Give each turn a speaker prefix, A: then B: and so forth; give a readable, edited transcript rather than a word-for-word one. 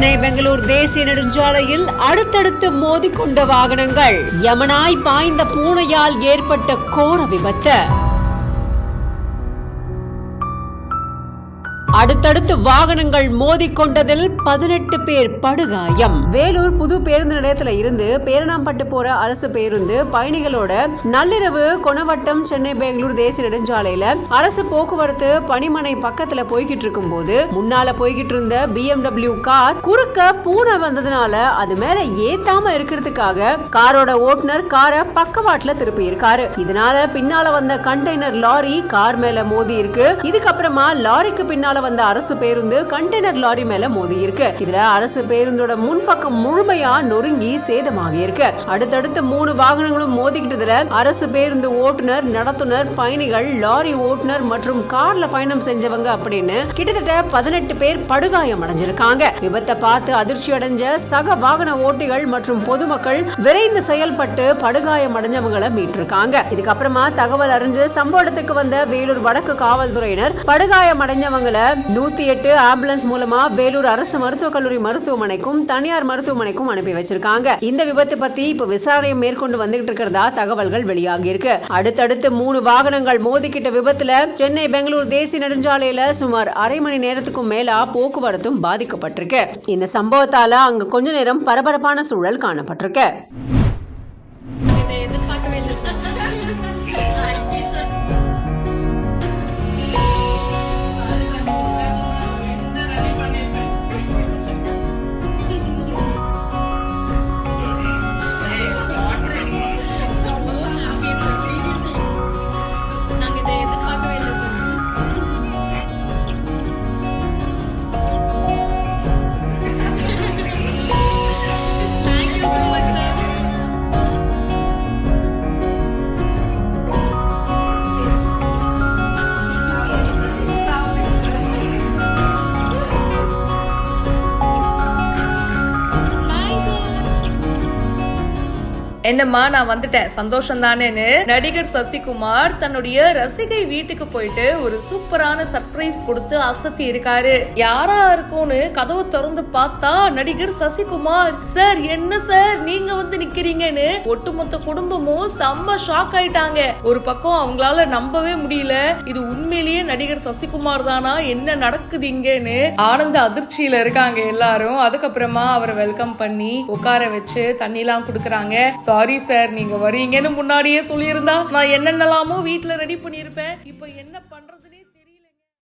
A: சென்னை பெங்களூர் தேசிய நெடுஞ்சாலையில் அடுத்தடுத்து மோதிக்கொண்ட வாகனங்கள். யமனாய் பாய்ந்த பூனையால் ஏற்பட்ட கோர விபத்து. அடுத்தடுத்து வாகனங்கள் மோதிக்கொண்டதில் 18 பேர் படுகாயம். வேலூர் புது பேருந்து நிலையத்தில் இருந்து பேரணாம்பட்டு போற அரசு பேருந்து பயணிகளோட நள்ளிரவு கொணவட்டம் சென்னை பெங்களூர் தேசிய நெடுஞ்சாலையில அரசு போக்குவரத்து பணிமனை பக்கத்துல போய்கிட்டு இருக்கும் போது முன்னால போய்கிட்டு இருந்த BMW கார் குறுக்க பூனை வந்ததுனால அது மேல ஏத்தாம இருக்கிறதுக்காக காரோட ஓட்டுநர் காரை பக்கவாட்டுல திருப்பி இருக்காரு. இதனால பின்னால வந்த கண்டெய்னர் லாரி கார் மேல மோதி இருக்கு. இதுக்கப்புறமா லாரிக்கு பின்னால வந்த அரசு பேருந்து கண்டெய்னர் லாரி மேல மோதி இருக்கு. இதுல அரசு பேருந்தோட முன்பக்கம் முழுமையா நொறுங்கி சேதமாகி இருக்கு. அடுத்தடுத்து 3 வாகனங்களும் மோதிக்கிட்டதுல அரசு பேருந்து ஓட்டுநர், நடத்துனர், பயணிகள், லாரி ஓட்டுநர் மற்றும் கார்ல பயணம் செஞ்சவங்க அப்படின்னு கிட்டத்தட்ட 18 பேர் படுகாயம் அடைஞ்சிருக்காங்க. விபத்தை பார்த்து அதிர்ச்சி அடைஞ்ச சக வாகன ஓட்டிகள் மற்றும் பொதுமக்கள் விரைந்து செயல்பட்டு படுகாயம் அடைஞ்சவங்களை மீட்டிருக்காங்க. இதுக்கப்புறமா தகவல் அறிஞ்சு சம்பவ இடத்துக்கு வந்த வேலூர் வடக்கு காவல்துறையினர் படுகாயம் அடைஞ்சவங்களை 108 ஆம்புலன்ஸ் மூலமா வேலூர் அரசு மருத்துவக் கல்லூரி மருத்துவமனைக்கும் தனியார் மருத்துவமனைக்கும் அனுப்பி வச்சிருக்காங்க. இந்த விபத்து பத்தி இப்ப விசாரணை மேற்கொண்டு வந்துகிட்டு இருக்கிறதா தகவல்கள் வெளியாகி இருக்கு. அடுத்தடுத்து 3 வாகனங்கள் மோதிக்கிட்ட விபத்துல சென்னை பெங்களூர் தேசிய நெடுஞ்சாலையில சுமார் அரை மணி நேரத்துக்கும் மேலா போக்குவரத்தும் பாதிக்கப்பட்டிருக்கு. இந்த சம்பவத்தால அங்க கொஞ்ச நேரம் பரபரப்பான சூழல் காணப்பட்டிருக்கு.
B: என்னம்மா நான் வந்துட்டேன் சந்தோஷம் தானேன்னு நடிகர் சசிகுமார் தன்னுடைய ரசிகை வீட்டுக்கு போயிட்டு ஒரு சூப்பரான சர்ப்ரைஸ் கொடுத்து அசத்தி இருக்காரு. யாரா இருக்கும்னு கதவு திறந்து பார்த்தா நடிகர் சசிகுமார். சார் என்ன சார் நீங்க வந்து நிக்கிறீங்கன்னு ஒட்டுமொத்த குடும்பமும் செம்ம ஷாக் ஆயிட்டாங்க. ஒரு பக்கம் அவங்களால நம்பவே முடியல, இது உண்மையிலேயே நடிகர் சசிகுமார் தானா, என்ன நடக்குது இங்கன்னு ஆனந்த அதிர்ச்சியில இருக்காங்க எல்லாரும். அதுக்கப்புறமா அவரை வெல்கம் பண்ணி உட்கார வச்சு தண்ணி எல்லாம் குடுக்கறாங்க. சாரி சார் நீங்க வரீங்கன்னு முன்னாடியே சொல்லியிருந்தா நான் என்னென்னலாமோ வீட்டுல ரெடி பண்ணிருப்பேன், இப்ப என்ன பண்றதுன்னு